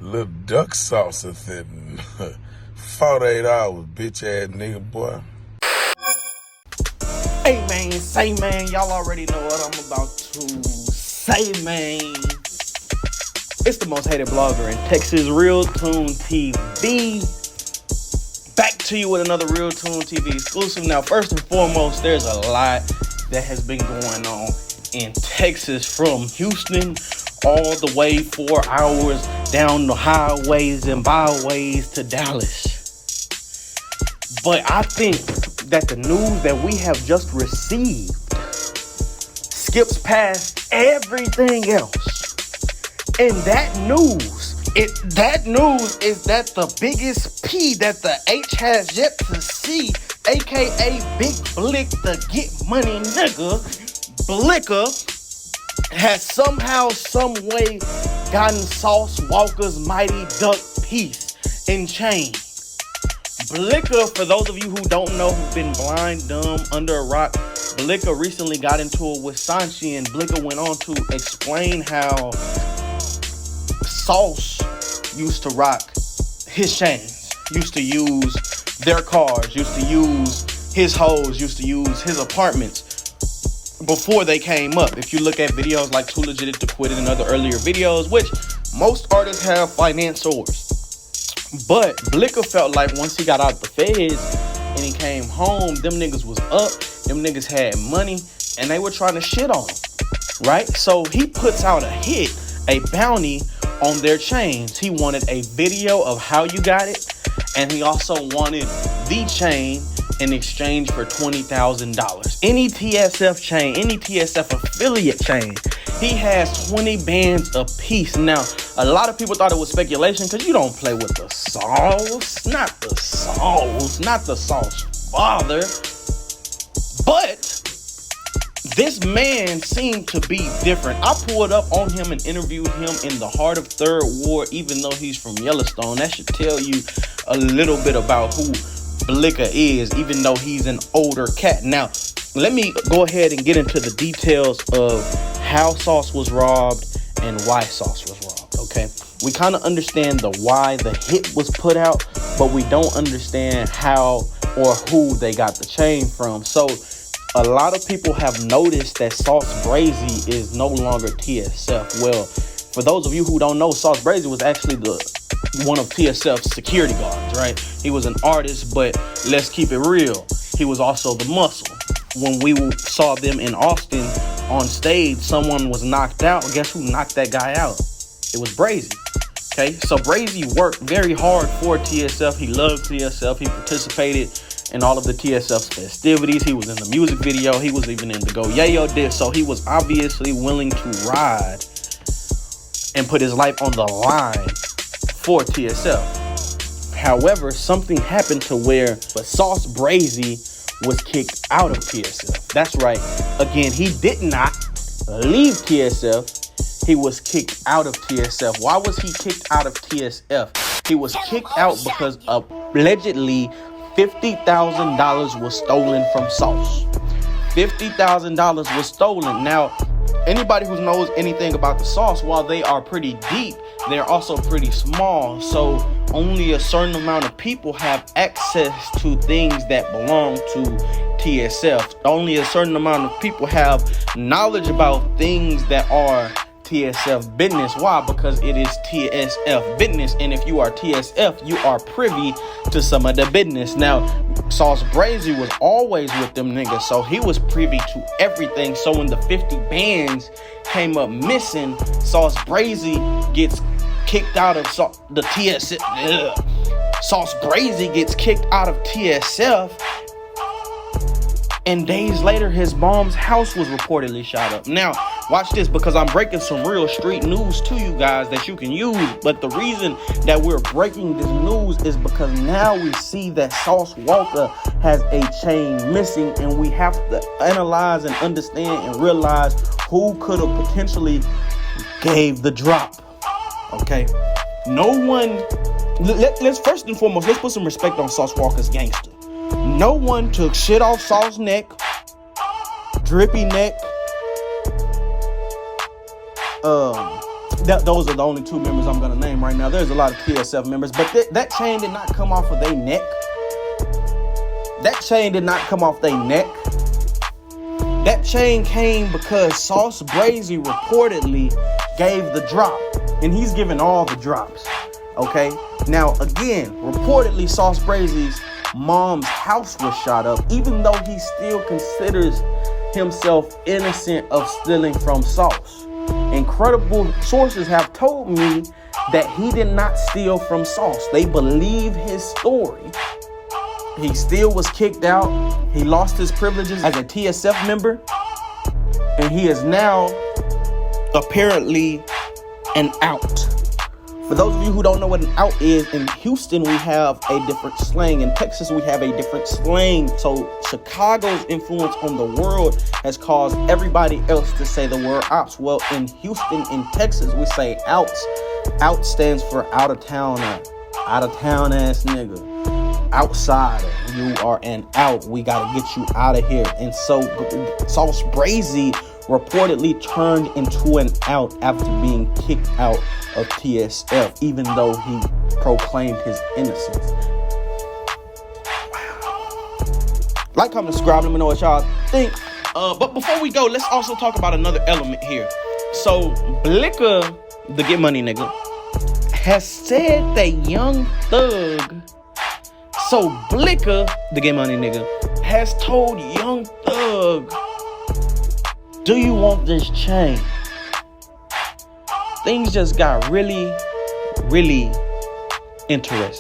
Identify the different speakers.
Speaker 1: Little duck sauce within 48 hours, bitch ass nigga boy.
Speaker 2: Hey man, say man, y'all already know what I'm about to say, man. It's the most hated blogger in Texas, Real Tune TV. Back to you with another Real Tune TV exclusive. Now, first and foremost, there's a lot that has been going on in Texas, from Houston all the way 4 hours down the highways and byways to Dallas. But I think that the news that we have just received skips past everything else. And that news is that the biggest P that the H has yet to see, aka Big Blick, the get money nigga, Blika, has somehow, some way gotten Sauce Walka's mighty duck piece and chain. Blika, for those of you who don't know, who've been blind, dumb, under a rock, Blika recently got into it with Sanchi, and Blika went on to explain how Sauce used to rock his chains, used to use their cars, used to use his hoes, used to use his apartments before they came up. If you look at videos like Too Legit to Quit It and other earlier videos, which most artists have financiers. But Blika felt like once he got out the feds and he came home, them niggas was up, them niggas had money, and they were trying to shit on him, right? So he puts out a hit, a bounty on their chains. He wanted a video of how you got it, and he also wanted the chain in exchange for $20,000. Any TSF chain, any TSF affiliate chain, he has 20 bands a piece. Now, a lot of people thought it was speculation because you don't play with the sauce, not the sauce father. But this man seemed to be different. I pulled up on him and interviewed him in the heart of Third Ward, even though he's from Yellowstone. That should tell you a little bit about who Blika is, even though he's an older cat. Now, let me go ahead and get into the details of how Sauce was robbed and why Sauce was robbed, okay? We kind of understand the why the hit was put out, but we don't understand how or who they got the chain from. So a lot of people have noticed that Sauce Brazy is no longer TSF. Well, for those of you who don't know, Sauce Brazy was actually one of TSF's security guards, right? He was an artist, but let's keep it real, he was also the muscle. When we saw them in Austin on stage, someone was knocked out. Guess who knocked that guy out? It was Brazy. Okay, so Brazy worked very hard for TSF. He loved TSF. He participated in all of the TSF's festivities. He was in the music video. He was even in the Go Yayo disc. So he was obviously willing to ride and put his life on the line for TSF. However, something happened to where Sauce Brazy was kicked out of TSF. That's right. Again, he did not leave TSF. He was kicked out of TSF. Why was he kicked out of TSF? He was kicked out because allegedly $50,000 was stolen from Sauce. $50,000 was stolen. Now, anybody who knows anything about the Sauce, while they are pretty deep, they're also pretty small. So only a certain amount of people have access to things that belong to TSF. Only a certain amount of people have knowledge about things that are TSF business. Why? Because it is TSF business, and if you are TSF, you are privy to some of the business. Now, Sauce Brazy was always with them niggas, so he was privy to everything. So when the 50 bands came up missing, Sauce Brazy gets kicked out of the TSF. Sauce Brazy gets kicked out of TSF, and days later, his mom's house was reportedly shot up. Now, watch this, because I'm breaking some real street news to you guys that you can use. But the reason that we're breaking this news is because now we see that Sauce Walka has a chain missing, and we have to analyze and understand and realize who could have potentially gave the drop. Okay, no one let's first and foremost, let's put some respect on Sauce Walka's gangster. No one took shit off Sauce's neck, drippy neck. Those are the only 2 members I'm gonna name right now. There's a lot of TSF members, but that chain did not come off of their neck. That chain did not come off their neck. That chain came because Sauce Brazy reportedly gave the drop, and he's giving all the drops. Okay. Now again, reportedly Sauce Brazy's mom's house was shot up, even though he still considers himself innocent of stealing from Sauce. Incredible sources have told me that he did not steal from Sauce. They believe his story. He still was kicked out. He lost his privileges as a TSF member. And he is now apparently an out. For those of you who don't know what an out is, in Houston we have a different slang. In Texas we have a different slang. So Chicago's influence on the world has caused everybody else to say the word ops. Well, in Houston, in Texas, we say outs. Out stands for out of town ass nigga. Outsider. You are an out. We gotta get you out of here. And so Sauce Brazy reportedly turned into an out after being kicked out of TSF, even though he proclaimed his innocence. Wow. Like, comment, subscribe. Let me know what y'all think. But before we go, let's also talk about another element here. So Blika, the Get Money nigga, has said that Young Thug. So Blika, the Get Money nigga, has told Young Thug, do you want this chain? Things just got really, really interesting.